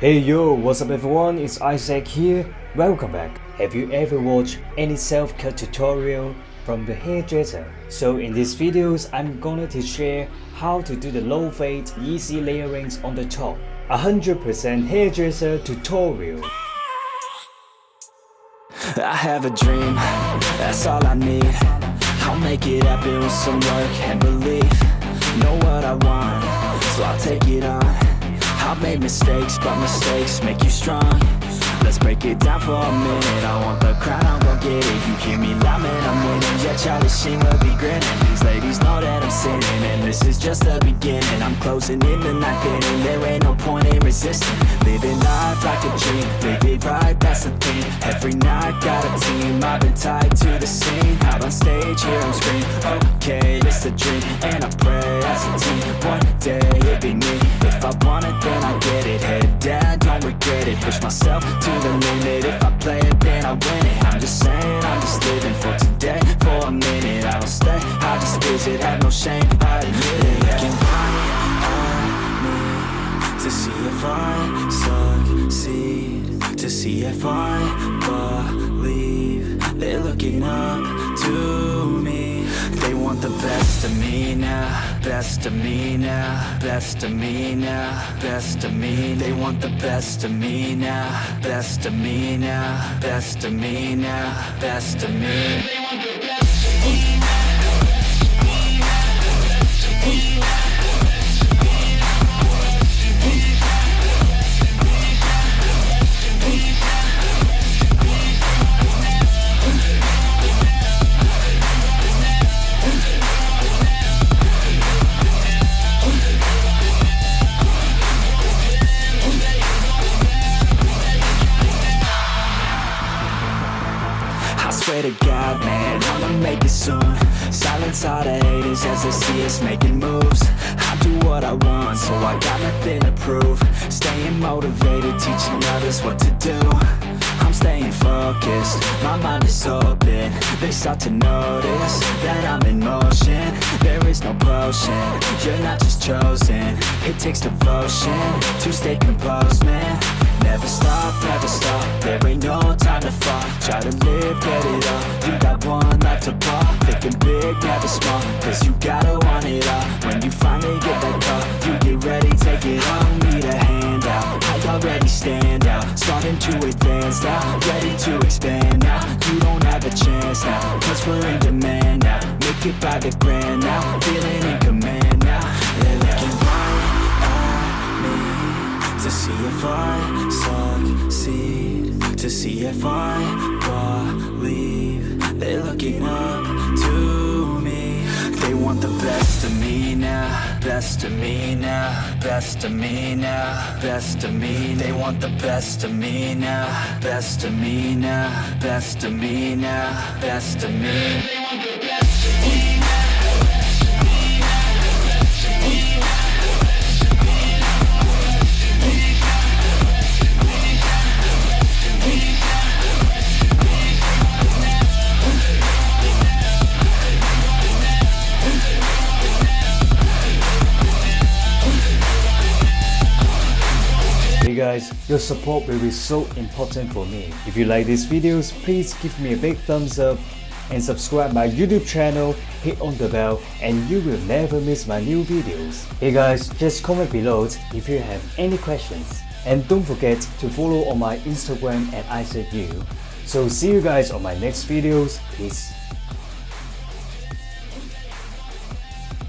Hey yo, what's up everyone, it's ISSAC here, welcome back. Have you ever watched any self-cut tutorial from the hairdresser? So in these videos, I'm gonna to share how to do the low fade easy layerings on the top. 100% hairdresser tutorial. I have a dream, that's all I need. I'll make it happen with some work and belief. Know what I want, so I'll take it on. I've made mistakes, but mistakes make you strong. Let's break it down for a minute. I want the crown, I'm gon' get it. You hear me loud, man, I'm winning. Yeah, Charlie Sheen will be grinning. These ladies know that I'm sinning, and this is just the beginning. I'm closing in the ninth inning, there ain't no point in resisting. Living life like a dream, live it right, that's the thing. Every night, got a team, I've been tied to the scene. Out on stage, hear them scream, okay, it's a dream. And I pray as a team, one day it'll be me. If I want it, then I get it. Head down, don't regret it. Push myself to the limit. If I play it, then I win it. I'm just saying, I'm just living for today. For a minute, I don't stay, I just visit. Have no shame, I admit it. Looking right at me to see if I succeed, to see if I believe. They're looking up to me. They want the best of me now, best of me now, best of me now, best of me. They want the best of me now, best of me now, best of me now, best of me. They want the best of me now. Swear to God, man, I'ma make it soon. Silence all the haters as they see us making moves. I do what I want, so I got nothing to prove. Staying motivated, teaching others what to do. I'm staying focused, my mind is open. They start to notice that I'm in motion. There is no potion, you're not just chosen. It takes devotion to stay composed, man. Never stop, there ain't no time to fall. Try to live, get it all, you got one life to ball. Thinking big, never small, cause you gotta want it all. When you finally get that call, you get ready, take it on. Need a hand out, I already stand out. Starting to advance now, ready to expand now. You don't have a chance now, cause we're in demand now. Make it by the grand now, feeling in command now. They're looking right at me to see if I succeed, to see if I believe. They're looking up to me. They want the best of me now, best of me now, best of me now, best of me. They want the best of me now, best of me now, best of me now, best of me. They want the best of me now. Hey guys, your support will be so important for me. If you like these videos, please give me a big thumbs up and subscribe my YouTube channel, hit on the bell and you will never miss my new videos. Hey guys, just comment below if you have any questions. And don't forget to follow on my Instagram at ISSAC YIU. So see you guys on my next videos. Peace.